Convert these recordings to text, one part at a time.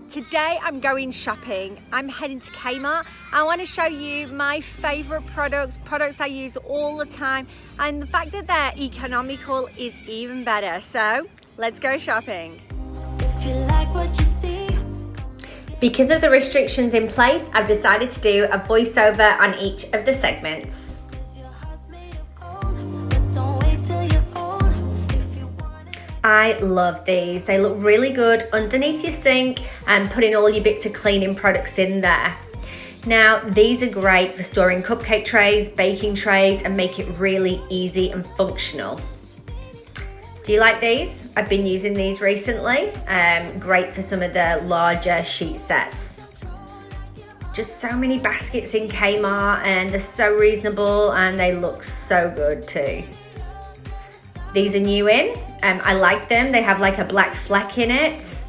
Today I'm going shopping. I'm heading to Kmart. I want to show you my favorite products I use all the time, and the fact that they're economical is even better. So let's go shopping. If you like what you see. Because of the restrictions in place, I've decided to do a voiceover on each of the segments. I love these. They look really good underneath your sink and putting all your bits of cleaning products in there. Now, these are great for storing cupcake trays, baking trays, and make it really easy and functional. Do you like these? I've been using these recently. Great for some of the larger sheet sets. Just so many baskets in Kmart, and they're so reasonable and they look so good too. These are new in. I like them. They have like a black fleck in it.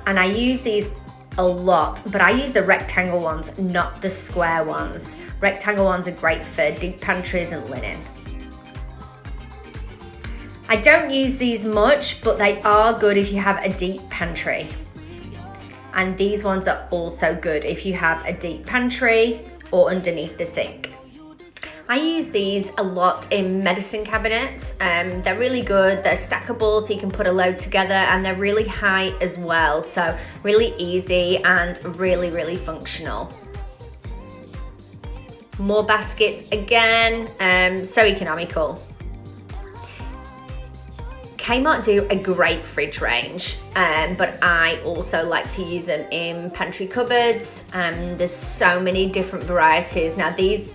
And I use these a lot, but I use the rectangle ones, not the square ones. Rectangle ones are great for deep pantries and linen. I don't use these much, but they are good if you have a deep pantry. And these ones are also good if you have a deep pantry or underneath the sink. I use these a lot in medicine cabinets. They're really good. They're stackable, so you can put a load together, and they're really high as well. So really easy and really, really functional. More baskets again, so economical. Kmart do a great fridge range, but I also like to use them in pantry cupboards. There's so many different varieties. Now these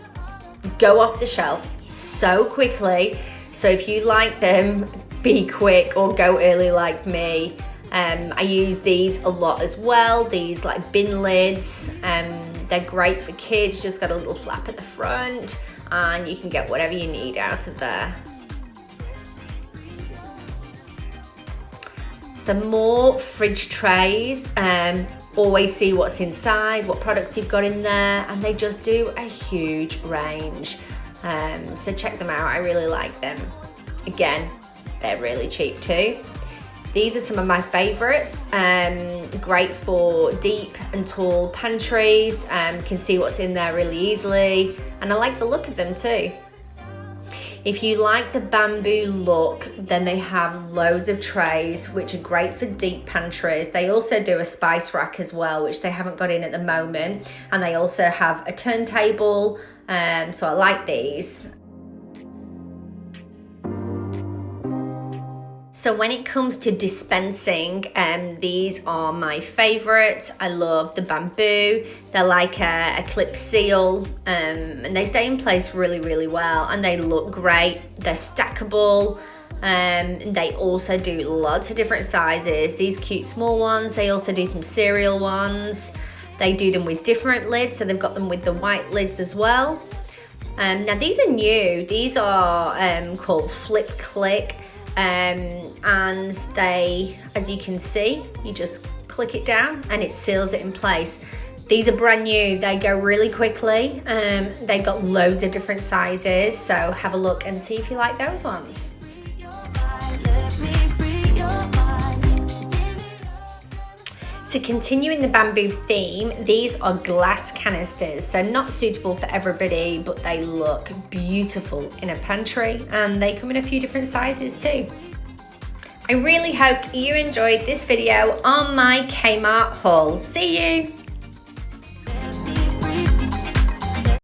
go off the shelf so quickly, so if you like them, be quick or go early like me. I use these a lot as well. These like bin lids, they're great for kids. Just got a little flap at the front and you can get whatever you need out of there. Some more fridge trays. Always see what's inside, what products you've got in there, and they just do a huge range. So check them out, I really like them. Again, they're really cheap too. These are some of my favorites. Great for deep and tall pantries. Can see what's in there really easily, and I like the look of them too. If you like the bamboo look, then they have loads of trays, which are great for deep pantries. They also do a spice rack as well, which they haven't got in at the moment. And they also have a turntable, so I like these. So when it comes to dispensing, these are my favorites. I love the bamboo. They're like a clip seal, and they stay in place really, really well, and they look great. They're stackable. They also do lots of different sizes. These cute small ones. They also do some cereal ones. They do them with different lids, so they've got them with the white lids as well. Now these are new. These are called Flip Click. And they, as you can see, you just click it down and it seals it in place. These are brand new, they go really quickly. They've got loads of different sizes, so have a look and see if you like those ones. So continuing the bamboo theme, these are glass canisters, so not suitable for everybody, but they look beautiful in a pantry, and they come in a few different sizes too. I really hoped you enjoyed this video on my Kmart haul. See you!